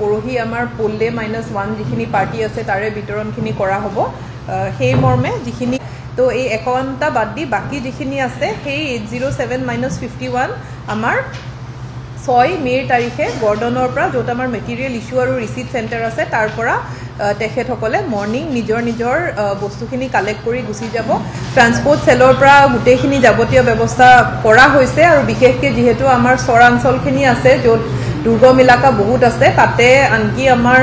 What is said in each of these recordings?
পৰহি আমাৰ পোলডে -1 যিখিনি পাৰ্টি আছে তাৰে বিতৰণখিনি কৰা হ'ব সেই মৰ্মে যিখিনি তো এই 51টা বাদ দি বাকি যিখিনি আছে সেই 807-51 আমাৰ 6 মে'ৰ তাৰিখে গৰ্ডনৰ পৰা য'ত আমাৰ মেটেৰিয়েল ইস্যু আৰু ৰিচিট চেণ্টাৰ আছে তাৰ পৰা তেখেতসকলে মৰ্নিং নিজৰ বস্তুখিনি কালেক্ট কৰি গুচি যাব ট্ৰান্সপোৰ্ট সেলৰ পৰা গোটেইখিনি যাৱতীয় ব্যৱস্থা কৰা হৈছে আৰু বিশেষকৈ যিহেতু আমাৰ চৰাঞ্চলখিনি আছে য'ত দুৰ্গম এলেকা বহুত আছে তাতে আনকি আমাৰ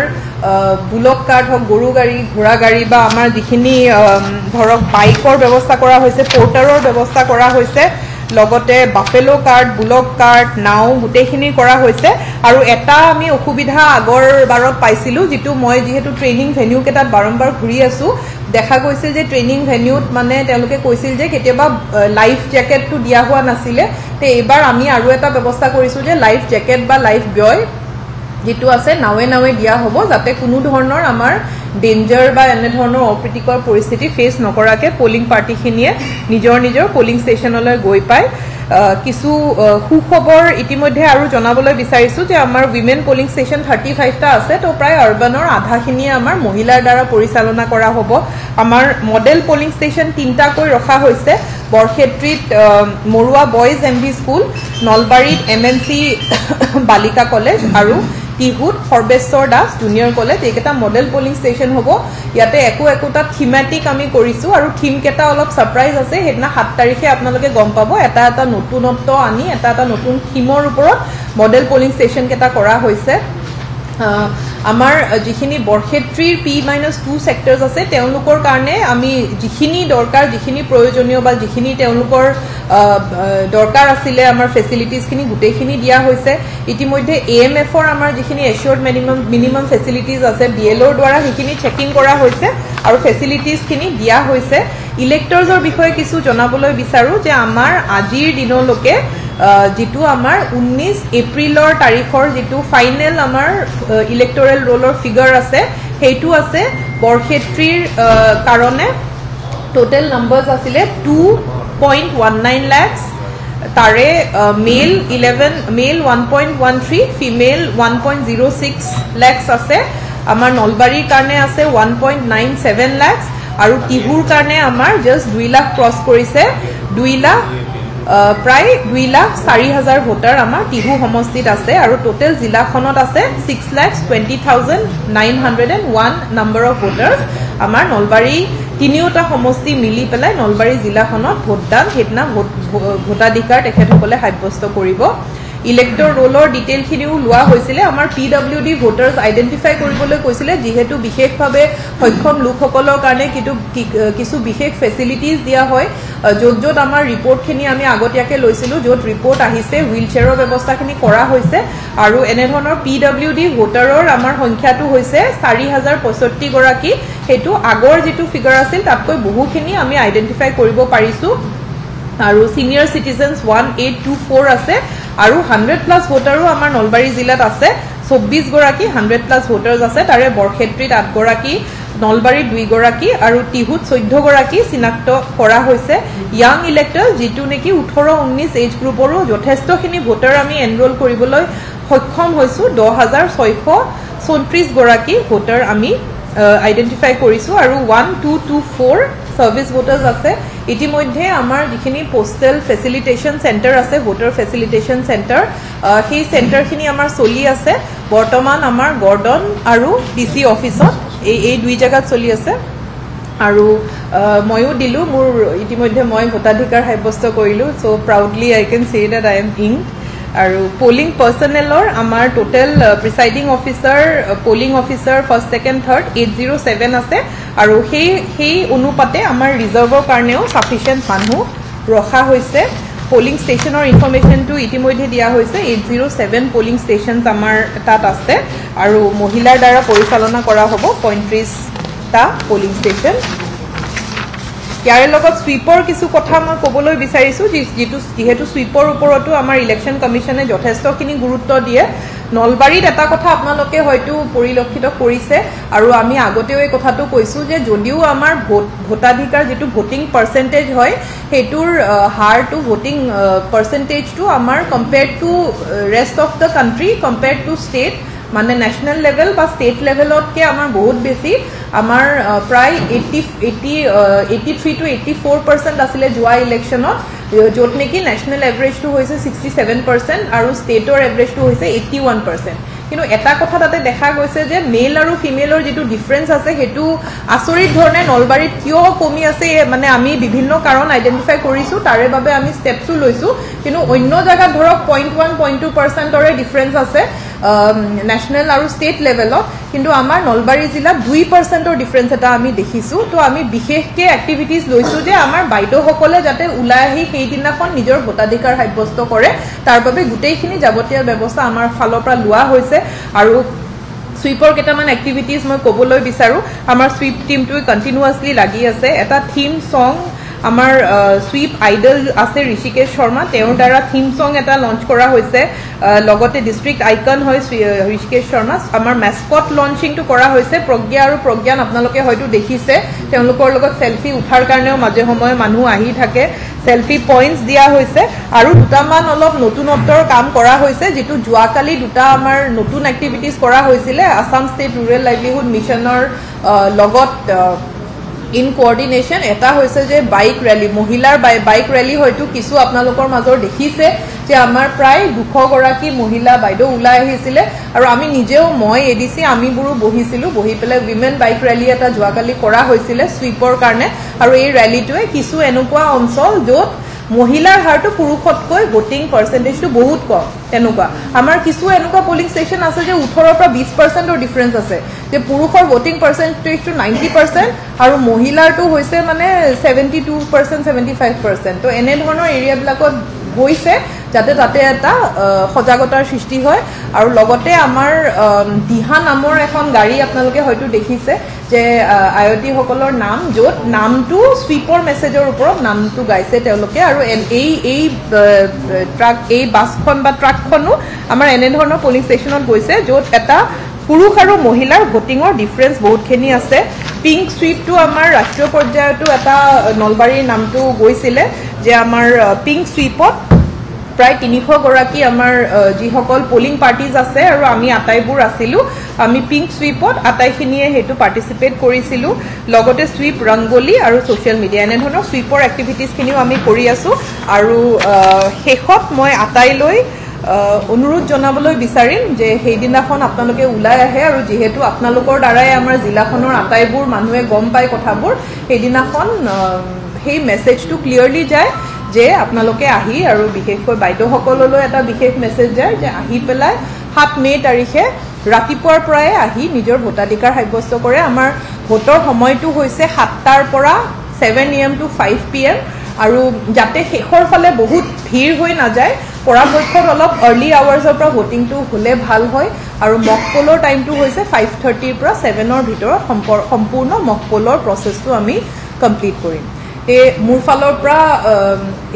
বুলক কাৰ্ট হওক গৰু গাড়ী ঘোঁৰা গাড়ী বা আমাৰ যিখিনি ধৰক বাইকৰ ব্যৱস্থা কৰা হৈছে পৰ্টাৰৰ ব্যৱস্থা কৰা হৈছে লগতে বাফেলো কাৰ্ট বুলক কাৰ্ট নাও গোটেইখিনি কৰা হৈছে আৰু এটা আমি অসুবিধা আগৰ বাৰত পাইছিলোঁ যিটো মই যিহেতু ট্ৰেইনিং ভেনিউ কেইটাত বাৰম্বাৰ ঘূৰি আছোঁ দেখা গৈছিল যে ট্ৰেইনিং ভেনিউত মানে তেওঁলোকে কৈছিল যে কেতিয়াবা লাইফ জেকেটটো দিয়া হোৱা নাছিলে তে এইবাৰ আমি আৰু এটা ব্যৱস্থা কৰিছোঁ যে লাইফ জেকেট বা লাইফ বয় যেটো আছে নাৱে দিয়া হ'ব যাতে কোনো ধৰণৰ আমাৰ ডেঞ্জাৰ বা এনে ধৰণৰ অপ্ৰীতিকৰ পৰিস্থিতি ফেচ নকৰাকে পোলিং পাৰ্টিখিনিয়ে নিজৰ পোলিং ষ্টেচনলৈ গৈ পায় কিছু সুখবৰ ইতিমধ্যে আৰু জনাবলৈ বিচাৰিছো যে আমাৰ উইমেন পোলিং ষ্টেচন 35টা আছে তো প্ৰায় আৰবানৰ আধাখিনিয়ে আমাৰ মহিলাৰ দ্বাৰা পৰিচালনা কৰা হ'ব আমাৰ মডেল পোলিং ষ্টেচন 3টা কৈ ৰখা হৈছে বৰক্ষেত্ৰীত মৰুৱা বয়জ এমভি স্কুল নলবাৰীত এমএনসি বালিকা কলেজ আৰু টিহুত সৰ্বেশ্বৰ দাস জুনিয়ৰ কলেজ এইকেইটা মডেল পোলিং ষ্টেচন হ'ব ইয়াতে একোটা থিমেটিক আমি কৰিছোঁ আৰু থিম কেইটা অলপ সাৰপ্ৰাইজ আছে সেইদিনা 7 তাৰিখে আপোনালোকে গম পাব এটা নতুনত্ব আনি এটা নতুন থিমৰ ওপৰত মডেল পোলিং ষ্টেচন কেইটা কৰা হৈছে আমাৰ যিখিনি বৰক্ষেত্ৰীৰ P-2 সেক্টৰস আছে তেওঁলোকৰ কাৰণে আমি যিখিনি দৰকাৰ যিখিনি প্ৰয়োজনীয় বা যিখিনি তেওঁলোকৰ দৰকাৰ আছিল আমাৰ ফেসিলিটিজখিনি গোটেইখিনি দিয়া হৈছে ইতিমধ্যে AMFৰ আমাৰ যিখিনি এশিয়ৰ্ড মিনিমাম ফেসিলিটিজ আছে BLOৰ দ্বাৰা সেইখিনি চেকিং কৰা হৈছে আৰু ফেসিলিটিজখিনি দিয়া হৈছে ইলেক্টৰ্ছৰ বিষয়ে কিছু জনাবলৈ বিচাৰো যে আমাৰ আজিৰ দিনলৈকে যেটো আমাৰ 19 এপ্ৰিলৰ তাৰিখৰ যেটো ফাইনেল আমাৰ ইলেক্টৰেল ৰোলৰ ফিগাৰ আছে হেইটো আছে বৰক্ষেত্ৰীৰ কাৰণে টোটাল নাম্বাৰস আছিল 2.19 লাখ তাৰে মেল 1.13 ফিমেল 1.06 লাখ আছে আমাৰ নলবাৰীৰ কাৰণে আছে 1.97 লাখ আৰু টিহুৰ কাৰণে আমাৰ জাস্ট 2 লাখ ক্ৰছ কৰিছে 2 লাখ প্ৰায় 2,04,000 ভোটাৰ আমাৰ টিহু সমষ্টিত আছে আৰু টোটাল জিলাখনত আছে 6,20,901 নাম্বাৰ অফ ভোটাৰ্স আমাৰ নলবাৰী তিনিওটা সমষ্টি মিলি পেলাই নলবাৰী জিলাখনত ভোটদান হেতনা ভোটাধিকাৰ তেখেতসকলে সাব্যস্ত কৰিব ইলেক্টৰ ৰোলৰ ডিটেইলখিনিও লোৱা হৈছিল আমাৰ PWD ভোটাৰ্স আইডেন্টিফাই কৰিবলৈ কৈছিল যেহেতু বিশেষভাৱে সক্ষম লোকসকলৰ কাৰণে কিছু বিশেষ ফেসিলিটিজ দিয়া হয় য'ত আমাৰ ৰিপৰ্টখিনি আমি আগতীয়াকৈ লৈছিলোঁ য'ত ৰিপৰ্ট আহিছে হুইলচেয়াৰৰ ব্যৱস্থাখিনি কৰা হৈছে আৰু এনে ধৰণৰ PWD ভোটাৰৰ আমাৰ সংখ্যাটো হৈছে 4,065 গৰাকী হেতু আগৰ যেটো ফিগাৰ আছিল তাতকৈ বহুখিনি আমি আইডেন্টিফাই কৰিব পাৰিছো আৰু সিনিয়ৰ সিটিজেন্স 1824 আছে আৰু 100+ ভোটাৰো আমাৰ নলবাৰী জিলাত আছে 24 গৰাকী 100+ ভোটাৰ্স আছে তাৰে বৰক্ষেত্ৰীত 8 গৰাকী নলবাৰীত 2 গৰাকী আৰু টিহুত 14 গৰাকী চিনাক্ত কৰা হৈছে ইয়াং ইলেক্টৰ যেটো নেকি 18-19 এজ গ্ৰুপৰো যথেষ্টখিনি ভোটাৰ আমি এনৰোল কৰিবলৈ সক্ষম হৈছো 10,634 গৰাকী ভোটাৰ আমি আইডেন্টিফাই কৰিছো আৰু 1224 সাৰ্ভিস ভোটাৰ্স আছে ইতিমধ্যে আমাৰ যিখিনি পোস্টাল ফেসিলিটেশন সেন্টাৰ আছে ভোটাৰ ফেসিলিটেশন সেন্টাৰ সেই সেন্টাৰখিনি আমাৰ চলি আছে বৰ্তমান আমাৰ গৰ্ডন আৰু ডিসি অফিসত এই দুই জায়গাত চলি আছে আৰু ময়ো দিলো মোৰ ইতিমধ্যে মই ভোটাধিকাৰ সাব্যস্ত কৰিলো so proudly I can say that I am inked আৰু পোলিং পাৰ্সনেলৰ আমাৰ total presiding officer polling officer first second third 807 আছে আৰু সেই অনুপাতে আমাৰ ৰিজাৰ্ভৰ কাৰণেও সাফিসিয়েন্ট মানুহ ৰখা হৈছে পোলিং ষ্টেচনৰ ইনফৰমেশনটো ইতিমধ্যে দিয়া হৈছে 807 পোলিং ষ্টেচনছ আমাৰ তাত আছে আৰু মহিলাৰ দ্বাৰা পৰিচালনা কৰা হ'ব 35টা পোলিং ষ্টেচন ইয়াৰে লগত সুইপৰ কিছু কথা মই ক'বলৈ বিচাৰিছো যেহেতু সুইপৰ ওপৰতো আমাৰ ইলেকশন কমিশনে যথেষ্টখিনি গুৰুত্ব দিয়ে নলবাৰীত এটা কথা আপোনালোকে হয়তো পৰিলক্ষিত কৰিছে আৰু আমি আগতেও এই কথাটো কৈছো যে যদিও আমাৰ ভোটাধিকাৰ যেটো ভোটিং পাৰ্সেন্টেজ হয় হেতুৰ হাৰ টু ভোটিং পাৰ্সেন্টেজ টু আমাৰ compared to rest of the country compared to state মানে ন্যাশনাল লেভেল বা স্টেট লেভেলতকে আমাৰ বহুত বেছি আমাৰ প্ৰায় 83 to 84% আছিলে যোৱা ইলেকশ্যনত য'ত নেকি ন্যাশনাল এভাৰেজটো হৈছে 67% আৰু ষ্টেটৰ এভাৰেজটো হৈছে 81%। কিন্তু এটা কথা তাতে দেখা গৈছে যে মেল আৰু ফিমেলৰ যেটো ডিফাৰেন্স আছে হেতু আচৰিত ধৰণে নলবাৰীত কিয় কমি আছে মানে আমি বিভিন্ন কাৰণ আইডেন্টিফাই কৰিছো তাৰে বাবে আমি স্টেপসু লৈছো কিন্তু অন্য জায়গা ধৰক 0.1-0.2%ৰে ডিফাৰেন্স আছে ন্যাশনাল আৰু স্টেট লেভেলত কিন্তু আমাৰ নলবাৰী জিলা 2%ৰ ডিফাৰেন্স এটা আমি দেখিছো তো আমি বিশেষকে এক্টিভিটিজ লৈছো যে আমাৰ বাইদেউসকলে যাতে ওলাই আহি সেই দিনাখন নিজৰ ভোটাধিকাৰ সাব্যস্ত কৰে তাৰ বাবে গোটেইখিনি যাৱতীয় ব্যৱস্থা আমাৰ ফালৰ পৰা লোৱা হৈছে আৰু সুইপৰ কেটামান এক্টিভিটিজ মই ক'বলৈ বিচাৰো আমাৰ সুইপ টিমটো কন্টিনিউয়াসলি লাগি আছে এটা থিম সং আমাৰ সুইপ আইডল আছে ঋষিকেশ শৰ্মা তেওঁৰ দ্বাৰা থিম সং এটা লঞ্চ কৰা হৈছে লগতে ডিস্ট্ৰিক্ট আইকন হয় ঋষিকেশ শৰ্মা আমাৰ মেসকট লঞ্চিংটো কৰা হৈছে প্ৰজ্ঞা আৰু প্ৰজ্ঞান আপোনালোকে হয়তো দেখিছে তেওঁলোকৰ লগত সেলফি উঠাৰ কাৰণেও মাজে সময়ে মানুহ আহি থাকে সেলফি পইণ্টস দিয়া হৈছে আৰু দুটামান অলপ নতুনত্বৰ কাম কৰা হৈছে যেটো যোৱাকালি দুটা আমাৰ নতুন এক্টিভিটিজ কৰা হৈছিলে আসাম ষ্টেট ৰুৰেল লাইভলিহুড মিছনৰ লগত ইন কোঅৰ্ডিনেশন এটা হৈছে যে বাইক ৰেলী মহিলাৰ বাইক ৰেলী হয়তো কিছু আপোনালোকৰ মাজৰ দেখিছে যে আমাৰ প্ৰায় 200 গৰাকী মহিলা বাইদেউ ওলাই আহিছিলে আৰু আমি নিজেও মই এডিসি আমি বুৰু বহিছিলো বহি পেলে উইমেন বাইক ৰেলী এটা যোৱাকালি কৰা হৈছিলে সুইপৰ কাৰণে আৰু এই ৰেলীটোৱে কিছু এনেকুৱা অঞ্চল য'ত মহিলাৰ হাৰটো পুৰুষতকৈ ভোটিং পাৰ্সেন্টেজটো বহুত কম তেনেকুৱা আমাৰ কিছু এনেকুৱা পোলিং ষ্টেচন আছে যে 18 পৰা 20%ৰ ডিফাৰেন্স আছে যে পুৰুষৰ ভোটিং পাৰ্সেন্টেজটো 90% আৰু মহিলাৰটো হৈছে মানে 72% 75% তো এনে ধৰণৰ এৰিয়া বিলাকত গৈছে যাতে তাতে এটা সজাগতাৰ সৃষ্টি হয় আৰু লগতে আমাৰ দিহা নামৰ এখন গাড়ী আপোনালোকে হয়তো দেখিছে যে আইওটি সকলৰ নাম য'ত নামটো সুইপৰ মেছেজৰ ওপৰত নামটো গাইছে তেওঁলোকে আৰু এই ট্ৰাক এই বাছখন বা ট্ৰাকখনো আমাৰ এনে ধৰণৰ পোলিং ষ্টেচনত গৈছে য'ত এটা পুৰুষ আৰু মহিলাৰ ভোটিংৰ ডিফাৰেন্স বহুতখিনি আছে পিংক সুইপটো আমাৰ ৰাষ্ট্ৰীয় পৰ্যায়তো এটা নলবাৰীৰ নামটো গৈছিলে যে আমাৰ পিংক সুইপত প্ৰায় 300 গৰাকী আমাৰ যিসকল পোলিং পাৰ্টিজ আছে আৰু আমি আটাইবোৰ আছিলো আমি পিংক সুইপত আটাইখিনিয়ে হেতু পাৰ্টিসিপেট কৰিছিলো লগতে সুইপ ৰংগোলী আৰু সোশ্যাল মিডিয়া এনে ধৰণৰ সুইপৰ এক্টিভিটিজ খিনিও আমি কৰি আছো আৰু শেষত মই আটাইলৈ অনুৰোধ জনাবলৈ বিচাৰিম যে সেই দিনাখন আপোনালোকে ওলাই আহে আৰু যেহেতু আপোনালোকৰ দ্বাৰাই আমাৰ জিলাখনৰ আটাইবোৰ মানুহে গম পায় কথাবোৰ সেই দিনাখন সেই মেছেজটো ক্লিয়াৰলি যায় যে আপোনালোকে আহি আৰু বিশেষকৈ বাইদেউসকললৈ এটা বিশেষ মেছেজ যায় যে আহি পেলাই 7 মে তাৰিখে ৰাতিপুৱাৰ পৰাই আহি নিজৰ ভোটাধিকাৰ সাব্যস্ত কৰে আমাৰ ভোটৰ সময়টো হৈছে 7টাৰ পৰা 7 AM to 5 PM আৰু যাতে শেষৰ ফালে বহুত ভিৰ হৈ না যায় পৰাপক্ষত অলপ আৰ্লি আৱাৰ্ছৰ পৰা ভোটিংটো হলে ভাল হয় আৰু মকপলৰ টাইমটো হৈছে 5:30 ৰ পৰা 7ৰ ভিতৰত সম্পূৰ্ণ মকপলৰ প্ৰসেসটো আমি কমপ্লিট কৰিম এ মোৰ ফালৰ পৰা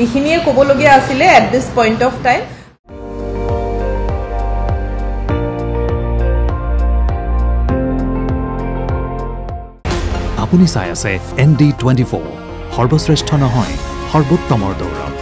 ইখিনিয়ে ক'বলগীয়া আছিলে at this point of time আপুনি চাই আছে ND24 সৰ্বশ্ৰেষ্ঠ নহয় সৰ্বোত্তমৰ দৌৰত